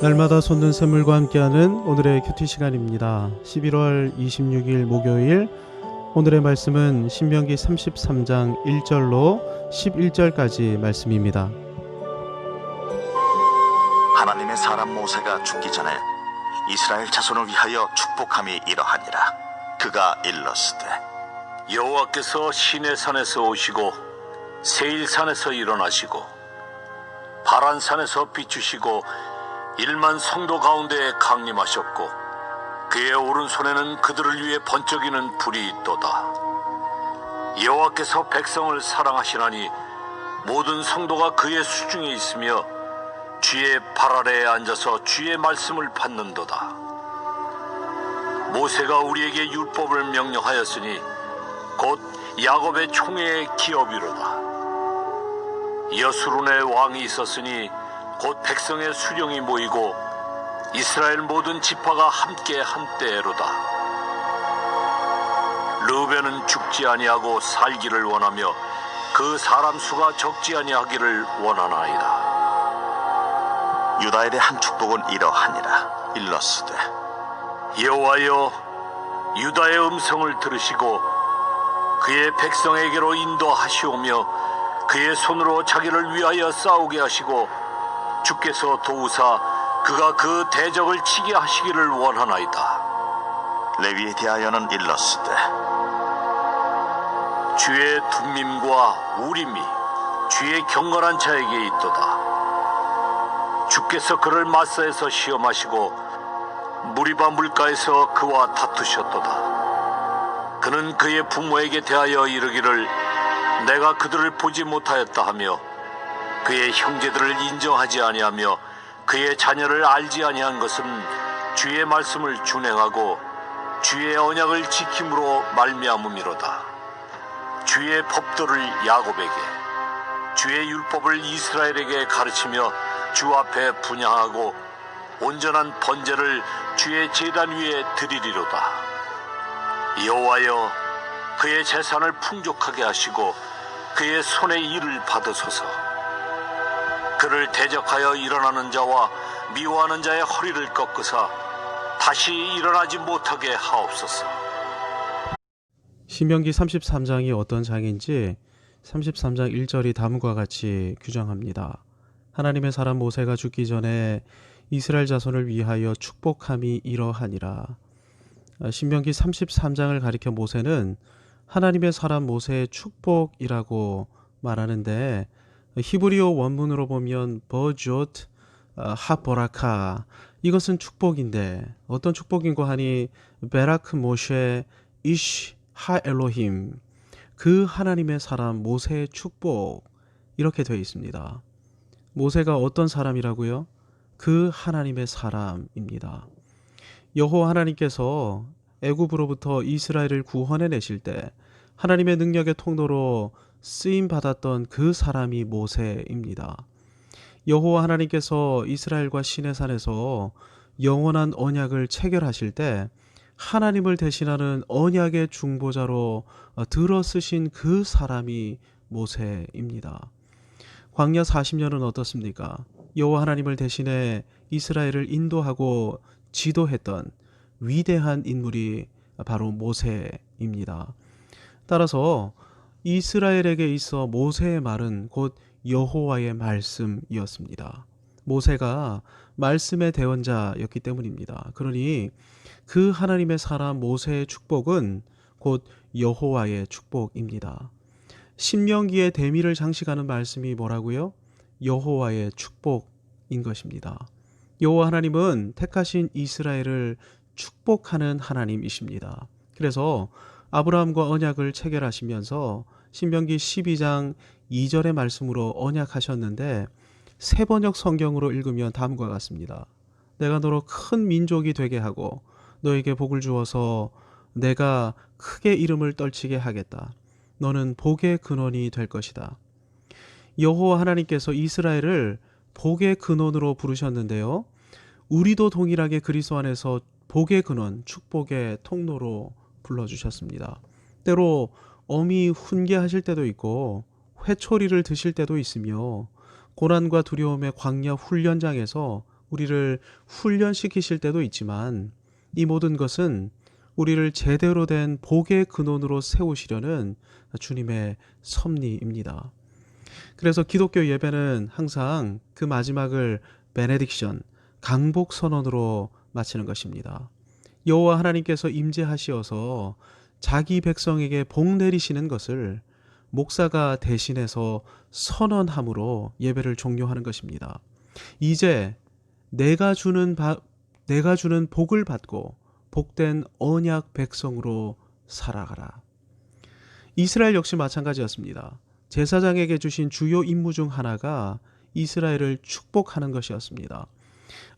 날마다 솟는 샘물과 함께하는 오늘의 큐티 시간입니다. 11월 26일 목요일, 오늘의 말씀은 신명기 33장 1절로 11절까지 말씀입니다. 하나님의 사람 모세가 죽기 전에 이스라엘 자손을 위하여 축복함이 이러하니라. 그가 일렀으되, 여호와께서 시내산에서 오시고 세일산에서 일어나시고 바란산에서 비추시고 1만 성도 가운데에 강림하셨고 그의 오른손에는 그들을 위해 번쩍이는 불이 있도다. 여호와께서 백성을 사랑하시나니 모든 성도가 그의 수중에 있으며 주의 발 아래에 앉아서 주의 말씀을 받는도다. 모세가 우리에게 율법을 명령하였으니 곧 야곱의 총회의 기업이로다. 여수론의 왕이 있었으니 곧 백성의 수령이 모이고 이스라엘 모든 지파가 함께 한때로다. 르우벤은 죽지 아니하고 살기를 원하며 그 사람 수가 적지 아니하기를 원하나이다. 유다엘의 한 축복은 이러하니라. 일렀으되, 여호와여, 유다의 음성을 들으시고 그의 백성에게로 인도하시오며 그의 손으로 자기를 위하여 싸우게 하시고 주께서 도우사 그가 그 대적을 치게 하시기를 원하나이다. 레위에 대하여는 일렀으되, 주의 둠밈과 우림이 주의 경건한 자에게 있도다. 주께서 그를 마사에서 시험하시고 무리바 물가에서 그와 다투셨도다. 그는 그의 부모에게 대하여 이르기를 내가 그들을 보지 못하였다 하며 그의 형제들을 인정하지 아니하며 그의 자녀를 알지 아니한 것은 주의 말씀을 준행하고 주의 언약을 지킴으로 말미암음이로다. 주의 법도를 야곱에게 주의 율법을 이스라엘에게 가르치며 주 앞에 분향하고 온전한 번제를 주의 제단 위에 드리리로다. 여호와여, 그의 재산을 풍족하게 하시고 그의 손의 일을 받으소서. 그를 대적하여 일어나는 자와 미워하는 자의 허리를 꺾으사 다시 일어나지 못하게 하옵소서. 신명기 33장이 어떤 장인지 33장 1절이 다음과 같이 규정합니다. 하나님의 사람 모세가 죽기 전에 이스라엘 자손을 위하여 축복함이 이러하니라. 신명기 33장을 가리켜 모세는 하나님의 사람 모세의 축복이라고 말하는데, 히브리어 원문으로 보면 버조트 하보라카, 이것은 축복인데 어떤 축복인고 하니 베라크 모셰 이시 하 엘로힘, 그 하나님의 사람 모세의 축복, 이렇게 되어 있습니다. 모세가 어떤 사람이라고요? 그 하나님의 사람입니다. 여호와 하나님께서 애굽으로부터 이스라엘을 구원해 내실 때 하나님의 능력의 통로로 쓰임 받았던 그 사람이 모세입니다. 여호와 하나님께서 이스라엘과 시내산에서 영원한 언약을 체결하실 때 하나님을 대신하는 언약의 중보자로 들어 쓰신 그 사람이 모세입니다. 광야 40년은 어떻습니까? 여호와 하나님을 대신해 이스라엘을 인도하고 지도했던 위대한 인물이 바로 모세입니다. 따라서 이스라엘에게 있어 모세의 말은 곧 여호와의 말씀이었습니다. 모세가 말씀의 대언자였기 때문입니다. 그러니 그 하나님의 사람 모세의 축복은 곧 여호와의 축복입니다. 신명기의 대미를 장식하는 말씀이 뭐라고요? 여호와의 축복인 것입니다. 여호와 하나님은 택하신 이스라엘을 축복하는 하나님이십니다. 그래서 아브라함과 언약을 체결하시면서 신명기 12장 2절의 말씀으로 언약하셨는데, 새번역 성경으로 읽으면 다음과 같습니다. 내가 너로 큰 민족이 되게 하고 너에게 복을 주어서 내가 크게 이름을 떨치게 하겠다. 너는 복의 근원이 될 것이다. 여호와 하나님께서 이스라엘을 복의 근원으로 부르셨는데요, 우리도 동일하게 그리스도 안에서 복의 근원, 축복의 통로로 불러주셨습니다. 때로 어미 훈계하실 때도 있고 회초리를 드실 때도 있으며 고난과 두려움의 광야 훈련장에서 우리를 훈련시키실 때도 있지만 이 모든 것은 우리를 제대로 된 복의 근원으로 세우시려는 주님의 섭리입니다. 그래서 기독교 예배는 항상 그 마지막을 베네딕션, 강복 선언으로 마치는 것입니다. 여호와 하나님께서 임재하시어서 자기 백성에게 복 내리시는 것을 목사가 대신해서 선언함으로 예배를 종료하는 것입니다. 이제 내가 주는 복을 받고 복된 언약 백성으로 살아가라. 이스라엘 역시 마찬가지였습니다. 제사장에게 주신 주요 임무 중 하나가 이스라엘을 축복하는 것이었습니다.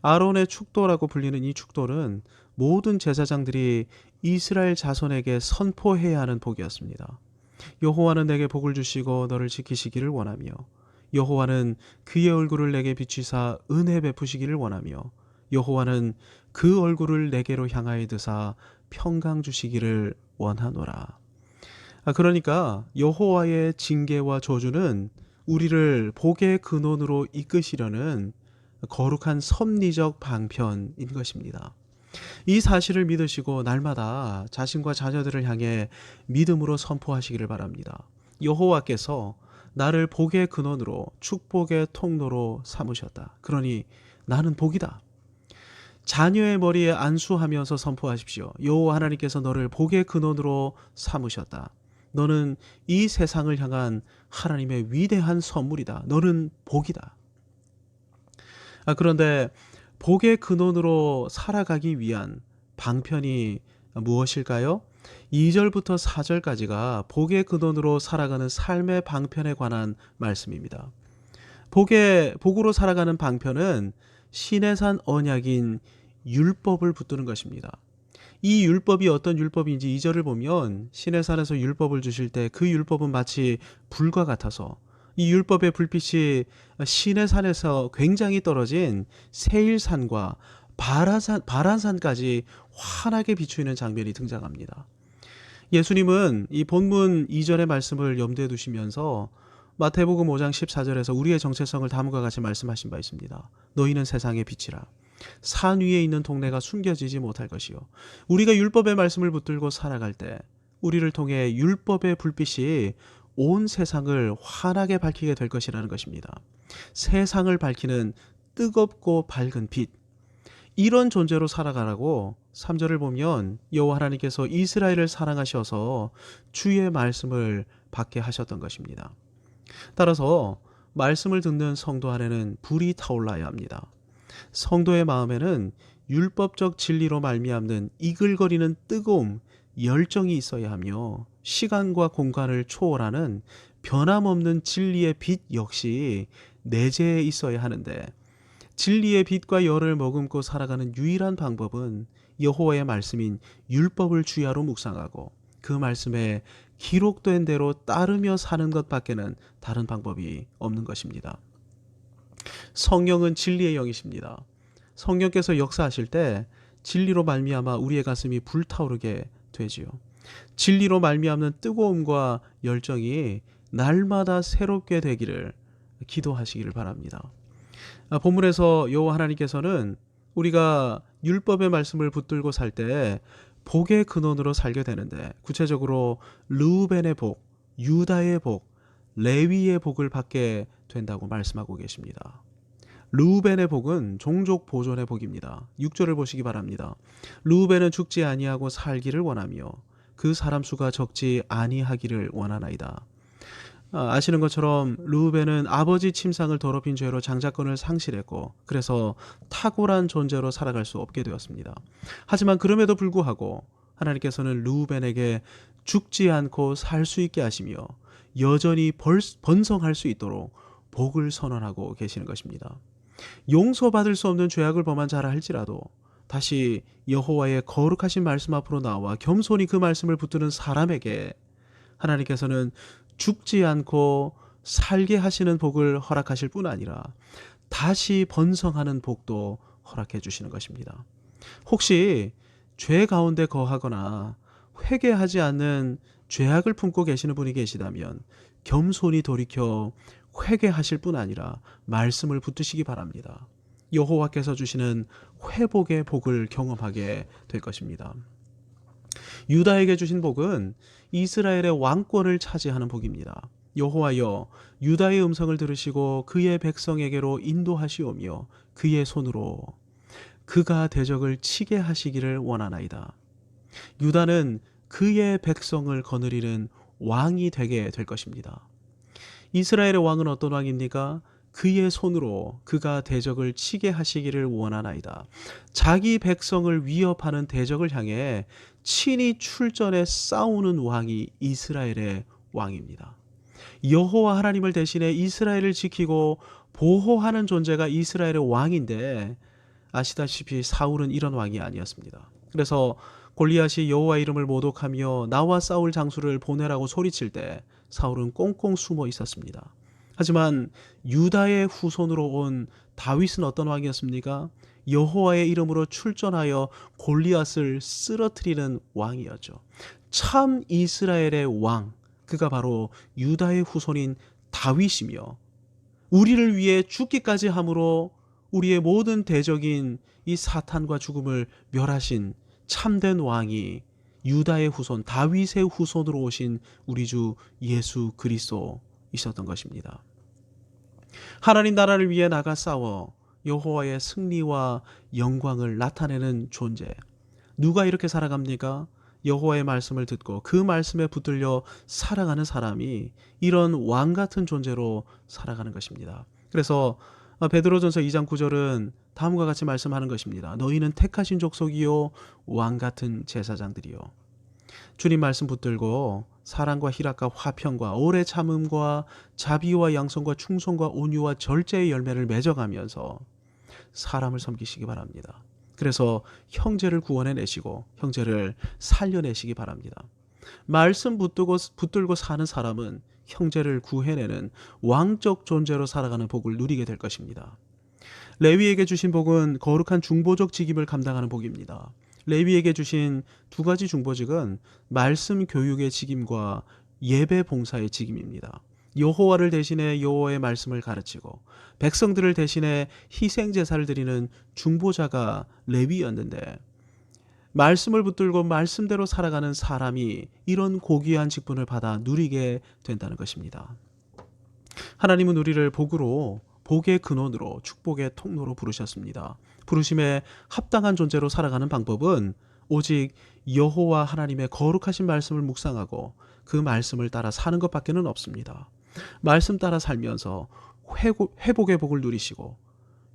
아론의 축도라고 불리는 이 축도는 모든 제사장들이 이스라엘 자손에게 선포해야 하는 복이었습니다. 여호와는 내게 복을 주시고 너를 지키시기를 원하며 여호와는 그의 얼굴을 내게 비추사 은혜 베푸시기를 원하며 여호와는 그 얼굴을 내게로 향하여 드사 평강 주시기를 원하노라. 그러니까 여호와의 징계와 저주는 우리를 복의 근원으로 이끄시려는 거룩한 섭리적 방편인 것입니다. 이 사실을 믿으시고 날마다 자신과 자녀들을 향해 믿음으로 선포하시기를 바랍니다. 여호와께서 나를 복의 근원으로 축복의 통로로 삼으셨다. 그러니 나는 복이다. 자녀의 머리에 안수하면서 선포하십시오. 여호와 하나님께서 너를 복의 근원으로 삼으셨다. 너는 이 세상을 향한 하나님의 위대한 선물이다. 너는 복이다. 그런데 복의 근원으로 살아가기 위한 방편이 무엇일까요? 2절부터 4절까지가 복의 근원으로 살아가는 삶의 방편에 관한 말씀입니다. 복으로 살아가는 방편은 시내산 언약인 율법을 붙드는 것입니다. 이 율법이 어떤 율법인지 2절을 보면 시내산에서 율법을 주실 때 그 율법은 마치 불과 같아서 이 율법의 불빛이 시내산에서 굉장히 떨어진 세일산과 바란산까지 환하게 비추이는 장면이 등장합니다. 예수님은 이 본문 2절의 말씀을 염두에 두시면서 마태복음 5장 14절에서 우리의 정체성을 다음과 같이 말씀하신 바 있습니다. 너희는 세상의 빛이라. 산 위에 있는 동네가 숨겨지지 못할 것이요. 우리가 율법의 말씀을 붙들고 살아갈 때 우리를 통해 율법의 불빛이 온 세상을 환하게 밝히게 될 것이라는 것입니다. 세상을 밝히는 뜨겁고 밝은 빛. 이런 존재로 살아가라고 3절을 보면 여호와 하나님께서 이스라엘을 사랑하셔서 주의 말씀을 받게 하셨던 것입니다. 따라서 말씀을 듣는 성도 안에는 불이 타올라야 합니다. 성도의 마음에는 율법적 진리로 말미암는 이글거리는 뜨거움, 열정이 있어야 하며 시간과 공간을 초월하는 변함없는 진리의 빛 역시 내재해 있어야 하는데 진리의 빛과 열을 머금고 살아가는 유일한 방법은 여호와의 말씀인 율법을 주야로 묵상하고 그 말씀에 기록된 대로 따르며 사는 것밖에는 다른 방법이 없는 것입니다. 성령은 진리의 영이십니다. 성령께서 역사하실 때 진리로 말미암아 우리의 가슴이 불타오르게 되지요. 진리로 말미암는 뜨거움과 열정이 날마다 새롭게 되기를 기도하시기를 바랍니다. 본문에서 여호와 하나님께서는 우리가 율법의 말씀을 붙들고 살 때 복의 근원으로 살게 되는데 구체적으로 르우벤의 복, 유다의 복, 레위의 복을 받게 된다고 말씀하고 계십니다. 르우벤의 복은 종족 보존의 복입니다. 6절을 보시기 바랍니다. 르우벤은 죽지 아니하고 살기를 원하며 그 사람 수가 적지 아니하기를 원하나이다. 아시는 것처럼 르우벤은 아버지 침상을 더럽힌 죄로 장자권을 상실했고 그래서 탁월한 존재로 살아갈 수 없게 되었습니다. 하지만 그럼에도 불구하고 하나님께서는 르우벤에게 죽지 않고 살 수 있게 하시며 여전히 번성할 수 있도록 복을 선언하고 계시는 것입니다. 용서받을 수 없는 죄악을 범한 자라 할지라도 다시 여호와의 거룩하신 말씀 앞으로 나와 겸손히 그 말씀을 붙드는 사람에게 하나님께서는 죽지 않고 살게 하시는 복을 허락하실 뿐 아니라 다시 번성하는 복도 허락해 주시는 것입니다. 혹시 죄 가운데 거하거나 회개하지 않는 죄악을 품고 계시는 분이 계시다면 겸손히 돌이켜 회개하실 뿐 아니라 말씀을 붙드시기 바랍니다. 여호와께서 주시는 회복의 복을 경험하게 될 것입니다. 유다에게 주신 복은 이스라엘의 왕권을 차지하는 복입니다. 여호와여, 유다의 음성을 들으시고 그의 백성에게로 인도하시오며 그의 손으로 그가 대적을 치게 하시기를 원하나이다. 유다는 그의 백성을 거느리는 왕이 되게 될 것입니다. 이스라엘의 왕은 어떤 왕입니까? 그의 손으로 그가 대적을 치게 하시기를 원하나이다. 자기 백성을 위협하는 대적을 향해 친히 출전해 싸우는 왕이 이스라엘의 왕입니다. 여호와 하나님을 대신해 이스라엘을 지키고 보호하는 존재가 이스라엘의 왕인데, 아시다시피 사울은 이런 왕이 아니었습니다. 그래서 골리앗이 여호와 이름을 모독하며 나와 싸울 장수를 보내라고 소리칠 때 사울은 꽁꽁 숨어 있었습니다. 하지만 유다의 후손으로 온 다윗은 어떤 왕이었습니까? 여호와의 이름으로 출전하여 골리앗을 쓰러뜨리는 왕이었죠. 참 이스라엘의 왕, 그가 바로 유다의 후손인 다윗이며, 우리를 위해 죽기까지 함으로 우리의 모든 대적인 이 사탄과 죽음을 멸하신 참된 왕이 유다의 후손, 다윗의 후손으로 오신 우리 주 예수 그리스도 있었던 것입니다. 하나님 나라를 위해 나가 싸워 여호와의 승리와 영광을 나타내는 존재. 누가 이렇게 살아갑니까? 여호와의 말씀을 듣고 그 말씀에 붙들려 살아가는 사람이 이런 왕 같은 존재로 살아가는 것입니다. 그래서 베드로전서 2장 9절은 다음과 같이 말씀하는 것입니다. 너희는 택하신 족속이요 왕 같은 제사장들이요. 주님 말씀 붙들고 사랑과 희락과 화평과 오래 참음과 자비와 양성과 충성과 온유와 절제의 열매를 맺어가면서 사람을 섬기시기 바랍니다. 그래서 형제를 구원해내시고 형제를 살려내시기 바랍니다. 말씀 붙들고 사는 사람은 형제를 구해내는 왕적 존재로 살아가는 복을 누리게 될 것입니다. 레위에게 주신 복은 거룩한 중보적 직임을 감당하는 복입니다. 레위에게 주신 두 가지 중보직은 말씀 교육의 직임과 예배 봉사의 직임입니다. 여호와를 대신해 여호와의 말씀을 가르치고 백성들을 대신해 희생 제사를 드리는 중보자가 레위였는데, 말씀을 붙들고 말씀대로 살아가는 사람이 이런 고귀한 직분을 받아 누리게 된다는 것입니다. 하나님은 우리를 복으로, 복의 근원으로, 축복의 통로로 부르셨습니다. 부르심에 합당한 존재로 살아가는 방법은 오직 여호와 하나님의 거룩하신 말씀을 묵상하고 그 말씀을 따라 사는 것밖에는 없습니다. 말씀 따라 살면서 회복의 복을 누리시고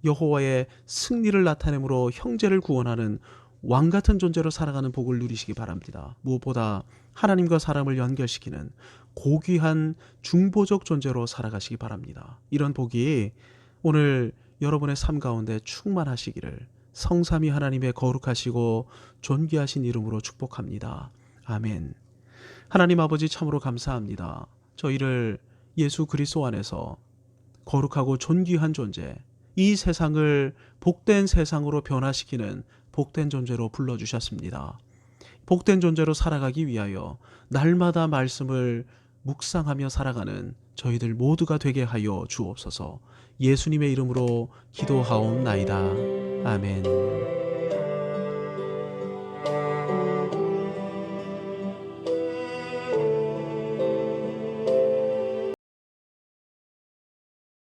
여호와의 승리를 나타내므로 형제를 구원하는 왕 같은 존재로 살아가는 복을 누리시기 바랍니다. 무엇보다 하나님과 사람을 연결시키는 고귀한 중보적 존재로 살아가시기 바랍니다. 이런 복이 오늘 여러분의 삶 가운데 충만하시기를 성삼위 하나님의 거룩하시고 존귀하신 이름으로 축복합니다. 아멘. 하나님 아버지, 참으로 감사합니다. 저희를 예수 그리스도 안에서 거룩하고 존귀한 존재, 이 세상을 복된 세상으로 변화시키는 복된 존재로 불러주셨습니다. 복된 존재로 살아가기 위하여 날마다 말씀을 묵상하며 살아가는 저희들 모두가 되게 하여 주옵소서. 예수님의 이름으로 기도하옵나이다. 아멘.